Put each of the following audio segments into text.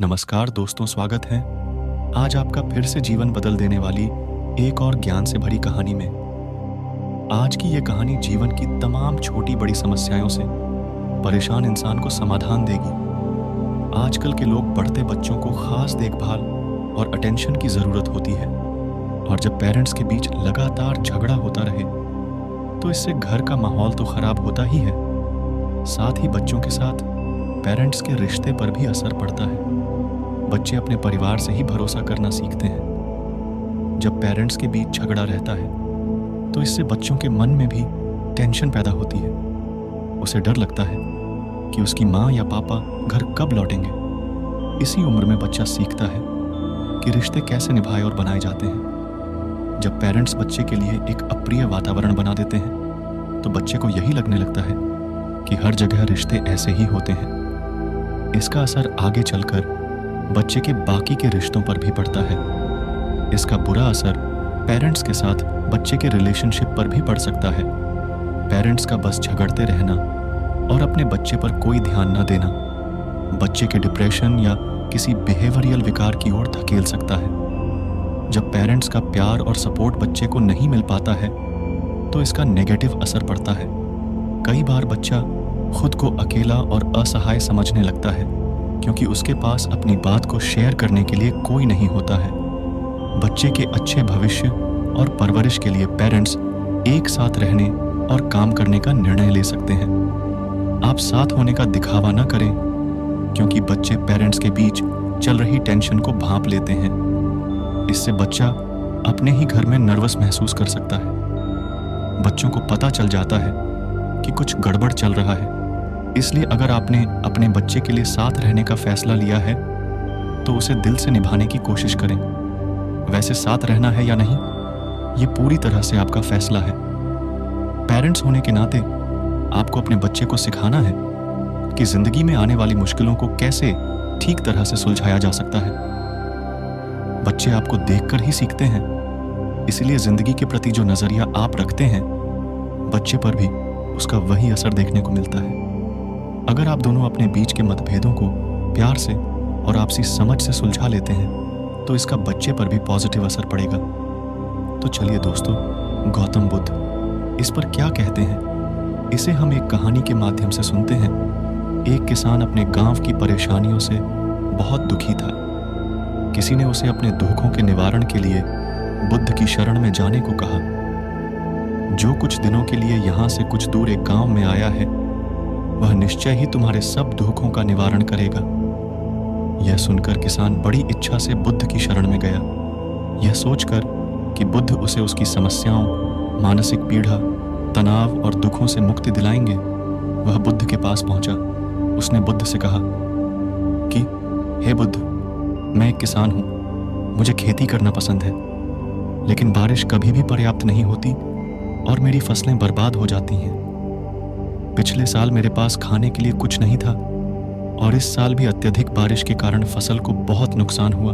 नमस्कार दोस्तों, स्वागत है आज आपका फिर से जीवन बदल देने वाली एक और ज्ञान से भरी कहानी में। आज की ये कहानी जीवन की तमाम छोटी बड़ी समस्याओं से परेशान इंसान को समाधान देगी। आजकल के लोग बढ़ते बच्चों को खास देखभाल और अटेंशन की ज़रूरत होती है, और जब पेरेंट्स के बीच लगातार झगड़ा होता रहे तो इससे घर का माहौल तो खराब होता ही है, साथ ही बच्चों के साथ पेरेंट्स के रिश्ते पर भी असर पड़ता है। बच्चे अपने परिवार से ही भरोसा करना सीखते हैं। जब पेरेंट्स के बीच झगड़ा रहता है तो इससे बच्चों के मन में भी टेंशन पैदा होती है। उसे डर लगता है कि उसकी माँ या पापा घर कब लौटेंगे। इसी उम्र में बच्चा सीखता है कि रिश्ते कैसे निभाए और बनाए जाते हैं। जब पेरेंट्स बच्चे के लिए एक अप्रिय वातावरण बना देते हैं तो बच्चे को यही लगने लगता है कि हर जगह रिश्ते ऐसे ही होते हैं। इसका असर आगे चलकर बच्चे के बाकी के रिश्तों पर भी पड़ता है। इसका बुरा असर पेरेंट्स के साथ बच्चे के रिलेशनशिप पर भी पड़ सकता है। पेरेंट्स का बस झगड़ते रहना और अपने बच्चे पर कोई ध्यान न देना बच्चे के डिप्रेशन या किसी बिहेवियरल विकार की ओर धकेल सकता है। जब पेरेंट्स का प्यार और सपोर्ट बच्चे को नहीं मिल पाता है तो इसका नेगेटिव असर पड़ता है। कई बार बच्चा खुद को अकेला और असहाय समझने लगता है, क्योंकि उसके पास अपनी बात को शेयर करने के लिए कोई नहीं होता है। बच्चे के अच्छे भविष्य और परवरिश के लिए पेरेंट्स एक साथ रहने और काम करने का निर्णय ले सकते हैं। आप साथ होने का दिखावा न करें, क्योंकि बच्चे पेरेंट्स के बीच चल रही टेंशन को भांप लेते हैं। इससे बच्चा अपने ही घर में नर्वस महसूस कर सकता है। बच्चों को पता चल जाता है कि कुछ गड़बड़ चल रहा है। इसलिए अगर आपने अपने बच्चे के लिए साथ रहने का फैसला लिया है तो उसे दिल से निभाने की कोशिश करें। वैसे साथ रहना है या नहीं, ये पूरी तरह से आपका फैसला है। पेरेंट्स होने के नाते आपको अपने बच्चे को सिखाना है कि जिंदगी में आने वाली मुश्किलों को कैसे ठीक तरह से सुलझाया जा सकता है। बच्चे आपको देखकर ही सीखते हैं, इसलिए जिंदगी के प्रति जो नजरिया आप रखते हैं बच्चे पर भी उसका वही असर देखने को मिलता है। अगर आप दोनों अपने बीच के मतभेदों को प्यार से और आपसी समझ से सुलझा लेते हैं तो इसका बच्चे पर भी पॉजिटिव असर पड़ेगा। तो चलिए दोस्तों, गौतम बुद्ध इस पर क्या कहते हैं, इसे हम एक कहानी के माध्यम से सुनते हैं। एक किसान अपने गांव की परेशानियों से बहुत दुखी था। किसी ने उसे अपने दुखों के निवारण के लिए बुद्ध की शरण में जाने को कहा। जो कुछ दिनों के लिए यहाँ से कुछ दूर एक गांव में आया है वह निश्चय ही तुम्हारे सब दुखों का निवारण करेगा। यह सुनकर किसान बड़ी इच्छा से बुद्ध की शरण में गया। यह सोचकर कि बुद्ध उसे उसकी समस्याओं, मानसिक पीड़ा, तनाव और दुखों से मुक्ति दिलाएंगे, वह बुद्ध के पास पहुंचा। उसने बुद्ध से कहा कि हे बुद्ध, मैं एक किसान हूं, मुझे खेती करना पसंद है, लेकिन बारिश कभी भी पर्याप्त नहीं होती और मेरी फसलें बर्बाद हो जाती हैं। पिछले साल मेरे पास खाने के लिए कुछ नहीं था और इस साल भी अत्यधिक बारिश के कारण फसल को बहुत नुकसान हुआ।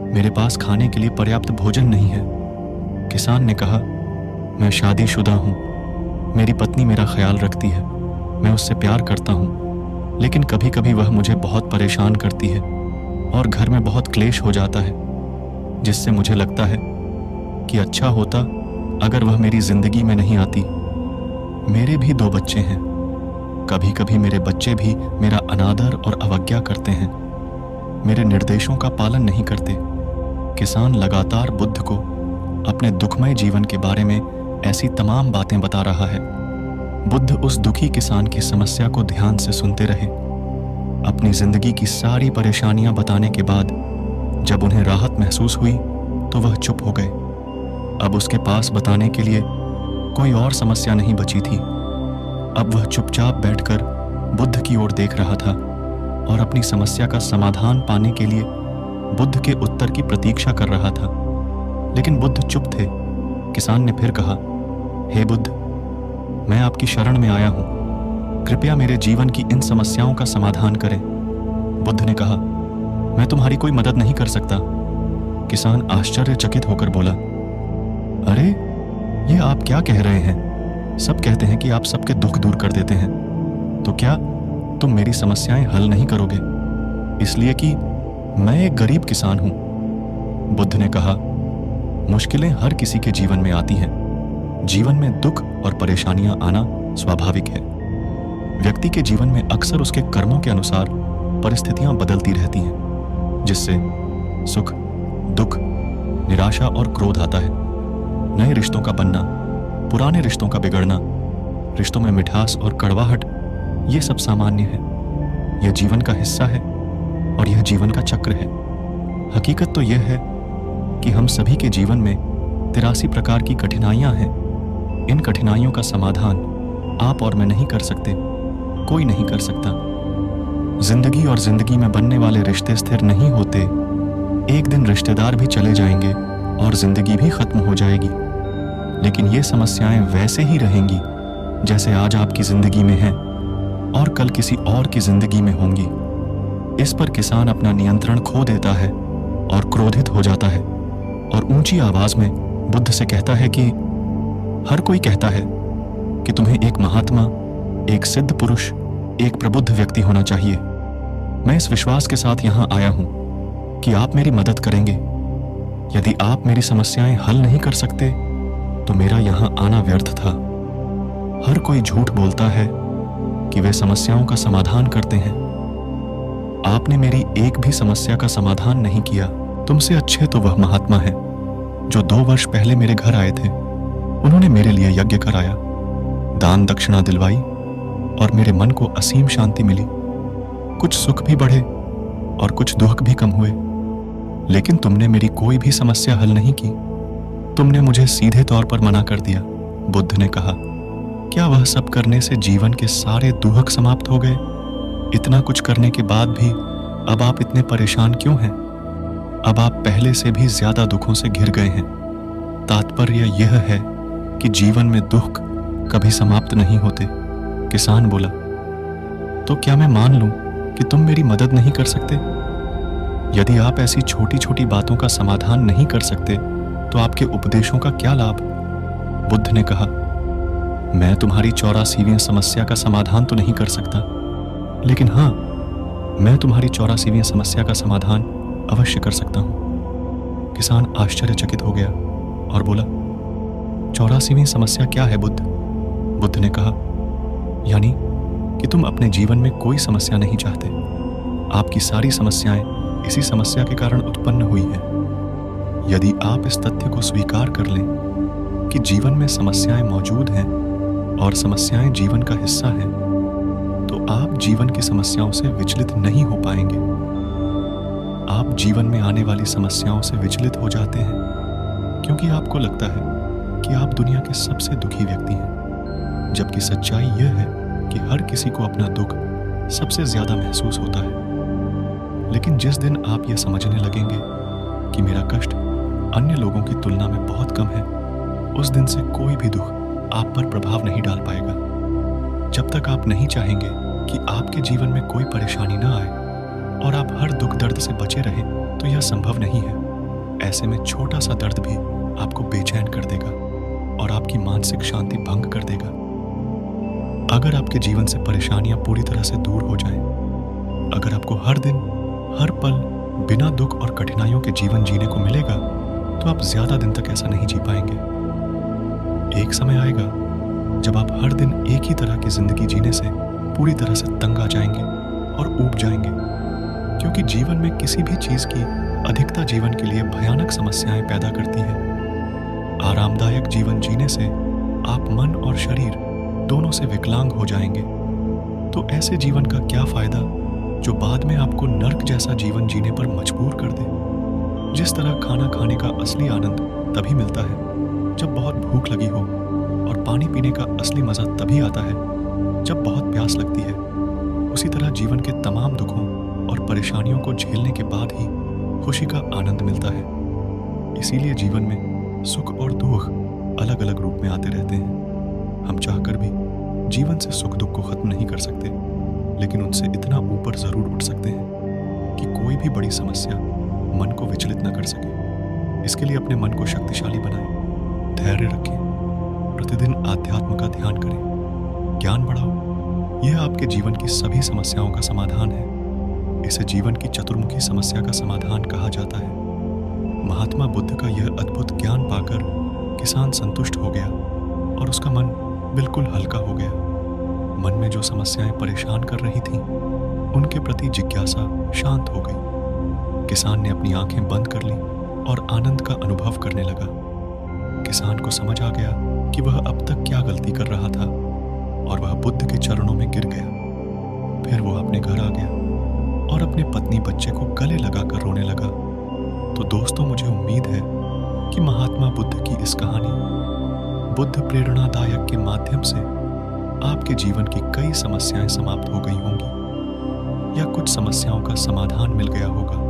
मेरे पास खाने के लिए पर्याप्त भोजन नहीं है। किसान ने कहा, मैं शादीशुदा हूँ, मेरी पत्नी मेरा ख्याल रखती है, मैं उससे प्यार करता हूँ, लेकिन कभी कभी वह मुझे बहुत परेशान करती है और घर में बहुत क्लेश हो जाता है, जिससे मुझे लगता है कि अच्छा होता अगर वह मेरी जिंदगी में नहीं आती। मेरे भी 2 बच्चे हैं। कभी कभी मेरे बच्चे भी मेरा अनादर और अवज्ञा करते हैं, मेरे निर्देशों का पालन नहीं करते। किसान लगातार बुद्ध को अपने दुखमय जीवन के बारे में ऐसी तमाम बातें बता रहा है। बुद्ध उस दुखी किसान की समस्या को ध्यान से सुनते रहे। अपनी जिंदगी की सारी परेशानियां बताने के बाद जब उन्हें राहत महसूस हुई तो वह चुप हो गए। अब उसके पास बताने के लिए कोई और समस्या नहीं बची थी। अब वह चुपचाप बैठकर बुद्ध की ओर देख रहा था और अपनी समस्या का समाधान पाने के लिए बुद्ध के उत्तर की प्रतीक्षा कर रहा था। लेकिन बुद्ध चुप थे। किसान ने फिर कहा, हे बुद्ध, मैं आपकी शरण में आया हूं, कृपया मेरे जीवन की इन समस्याओं का समाधान करें। बुद्ध ने कहा, मैं तुम्हारी कोई मदद नहीं कर सकता। किसान आश्चर्यचकित होकर बोला, अरे ये आप क्या कह रहे हैं? सब कहते हैं कि आप सबके दुख दूर कर देते हैं, तो क्या तुम मेरी समस्याएं हल नहीं करोगे? इसलिए कि मैं एक गरीब किसान हूं, बुद्ध ने कहा। मुश्किलें हर किसी के जीवन में आती हैं। जीवन में दुख और परेशानियां आना स्वाभाविक है। व्यक्ति के जीवन में अक्सर उसके कर्मों के अनुसार परिस्थितियां बदलती रहती हैं, जिससे सुख, दुख, निराशा और क्रोध आता है। नए रिश्तों का बनना, पुराने रिश्तों का बिगड़ना, रिश्तों में मिठास और कड़वाहट, ये सब सामान्य है। यह जीवन का हिस्सा है और यह जीवन का चक्र है। हकीकत तो यह है कि हम सभी के जीवन में 83 प्रकार की कठिनाइयां हैं। इन कठिनाइयों का समाधान आप और मैं नहीं कर सकते, कोई नहीं कर सकता। जिंदगी और जिंदगी में बनने वाले रिश्ते स्थिर नहीं होते। एक दिन रिश्तेदार भी चले जाएंगे और जिंदगी भी खत्म हो जाएगी। लेकिन ये समस्याएं वैसे ही रहेंगी जैसे आज आपकी जिंदगी में हैं और कल किसी और की जिंदगी में होंगी। इस पर किसान अपना नियंत्रण खो देता है और क्रोधित हो जाता है और ऊंची आवाज में बुद्ध से कहता है कि हर कोई कहता है कि तुम्हें एक महात्मा, एक सिद्ध पुरुष, एक प्रबुद्ध व्यक्ति होना चाहिए। मैं इस विश्वास के साथ यहां आया हूं कि आप मेरी मदद करेंगे। यदि आप मेरी समस्याएं हल नहीं कर सकते तो मेरा यहां आना व्यर्थ था। हर कोई झूठ बोलता है कि वे समस्याओं का समाधान करते हैं। आपने मेरी एक भी समस्या का समाधान नहीं किया। तुमसे अच्छे तो वह महात्मा हैं जो 2 वर्ष पहले मेरे घर आए थे। उन्होंने मेरे लिए यज्ञ कराया, दान दक्षिणा दिलवाई और मेरे मन को असीम शांति मिली। कुछ सुख भी बढ़े और कुछ दुख भी कम हुए। लेकिन तुमने मेरी कोई भी समस्या हल नहीं की। तुमने मुझे सीधे तौर पर मना कर दिया। बुद्ध ने कहा, क्या वह सब करने से जीवन के सारे दुख समाप्त हो गए? इतना कुछ करने के बाद भी अब आप इतने परेशान क्यों हैं? अब आप पहले से भी ज्यादा दुखों से घिर गए हैं। तात्पर्य यह है कि जीवन में दुख कभी समाप्त नहीं होते। किसान बोला, तो क्या मैं मान लूं कि तुम मेरी मदद नहीं कर सकते? यदि आप ऐसी छोटी छोटी बातों का समाधान नहीं कर सकते तो आपके उपदेशों का क्या लाभ? बुद्ध ने कहा, मैं तुम्हारी 84वीं समस्या का समाधान तो नहीं कर सकता, लेकिन हाँ, मैं तुम्हारी 84वीं समस्या का समाधान अवश्य कर सकता हूं। किसान आश्चर्यचकित हो गया और बोला, 84वीं समस्या क्या है बुद्ध? बुद्ध ने कहा, यानी कि तुम अपने जीवन में कोई समस्या नहीं चाहते। आपकी सारी समस्याएं इसी समस्या के कारण उत्पन्न हुई है। यदि आप इस तथ्य को स्वीकार कर लें कि जीवन में समस्याएं मौजूद हैं और समस्याएं जीवन का हिस्सा हैं, तो आप जीवन की समस्याओं से विचलित नहीं हो पाएंगे। आप जीवन में आने वाली समस्याओं से विचलित हो जाते हैं क्योंकि आपको लगता है कि आप दुनिया के सबसे दुखी व्यक्ति हैं, जबकि सच्चाई यह है कि हर किसी को अपना दुख सबसे ज्यादा महसूस होता है। लेकिन जिस दिन आप यह समझने लगेंगे कि मेरा कष्ट अन्य लोगों की तुलना में बहुत कम है, उस दिन से कोई भी दुख आप पर प्रभाव नहीं डाल पाएगा। जब तक आप नहीं चाहेंगे कि आपके जीवन में कोई परेशानी ना आए और आप हर दुख दर्द से बचे रहें, तो यह संभव नहीं है। ऐसे में छोटा सा दर्द भी आपको बेचैन कर देगा और आपकी मानसिक शांति भंग कर देगा। अगर आपके जीवन से परेशानियां पूरी तरह से दूर हो जाएं, अगर आपको हर दिन, हर पल बिना दुख और कठिनाइयों के जीवन जीने को मिलेगा, तो आप ज्यादा दिन तक ऐसा नहीं जी पाएंगे। एक समय आएगा जब आप हर दिन एक ही तरह की जिंदगी जीने से पूरी तरह से तंग आ जाएंगे और ऊब जाएंगे, क्योंकि जीवन में किसी भी चीज की अधिकता जीवन के लिए भयानक समस्याएं पैदा करती है। आरामदायक जीवन जीने से आप मन और शरीर दोनों से विकलांग हो जाएंगे। तो ऐसे जीवन का क्या फायदा जो बाद में आपको नर्क जैसा जीवन जीने पर मजबूर कर दे? जिस तरह खाना खाने का असली आनंद तभी मिलता है जब बहुत भूख लगी हो, और पानी पीने का असली मजा तभी आता है जब बहुत प्यास लगती है, उसी तरह जीवन के तमाम दुखों और परेशानियों को झेलने के बाद ही खुशी का आनंद मिलता है। इसीलिए जीवन में सुख और दुख अलग अलग रूप में आते रहते हैं। हम चाहकर भी जीवन से सुख दुख को खत्म नहीं कर सकते, लेकिन उनसे इतना ऊपर जरूर उठ सकते हैं कि कोई भी बड़ी समस्या मन को विचलित न कर सके। इसके लिए अपने मन को शक्तिशाली बनाएं, धैर्य रखें, प्रतिदिन आध्यात्म का ध्यान करें, ज्ञान बढ़ाओ। यह आपके जीवन की सभी समस्याओं का समाधान है। इसे जीवन की चतुर्मुखी समस्या का समाधान कहा जाता है। महात्मा बुद्ध का यह अद्भुत ज्ञान पाकर किसान संतुष्ट हो गया और उसका मन बिल्कुल हल्का हो गया। मन में जो समस्याएं परेशान कर रही थीं, उनके प्रति जिज्ञासा शांत हो गई। किसान ने अपनी आंखें बंद कर ली और आनंद का अनुभव करने लगा। किसान को समझ आ गया कि वह अब तक क्या गलती कर रहा था और वह बुद्ध के चरणों में गिर गया। फिर वो अपने घर आ गया और अपने पत्नी बच्चे को गले लगाकर रोने लगा। तो दोस्तों, मुझे उम्मीद है कि महात्मा बुद्ध की इस कहानी बुद्ध प्रेरणादायक के माध्यम से आपके जीवन की कई समस्याएं समाप्त हो गई होंगी या कुछ समस्याओं का समाधान मिल गया होगा।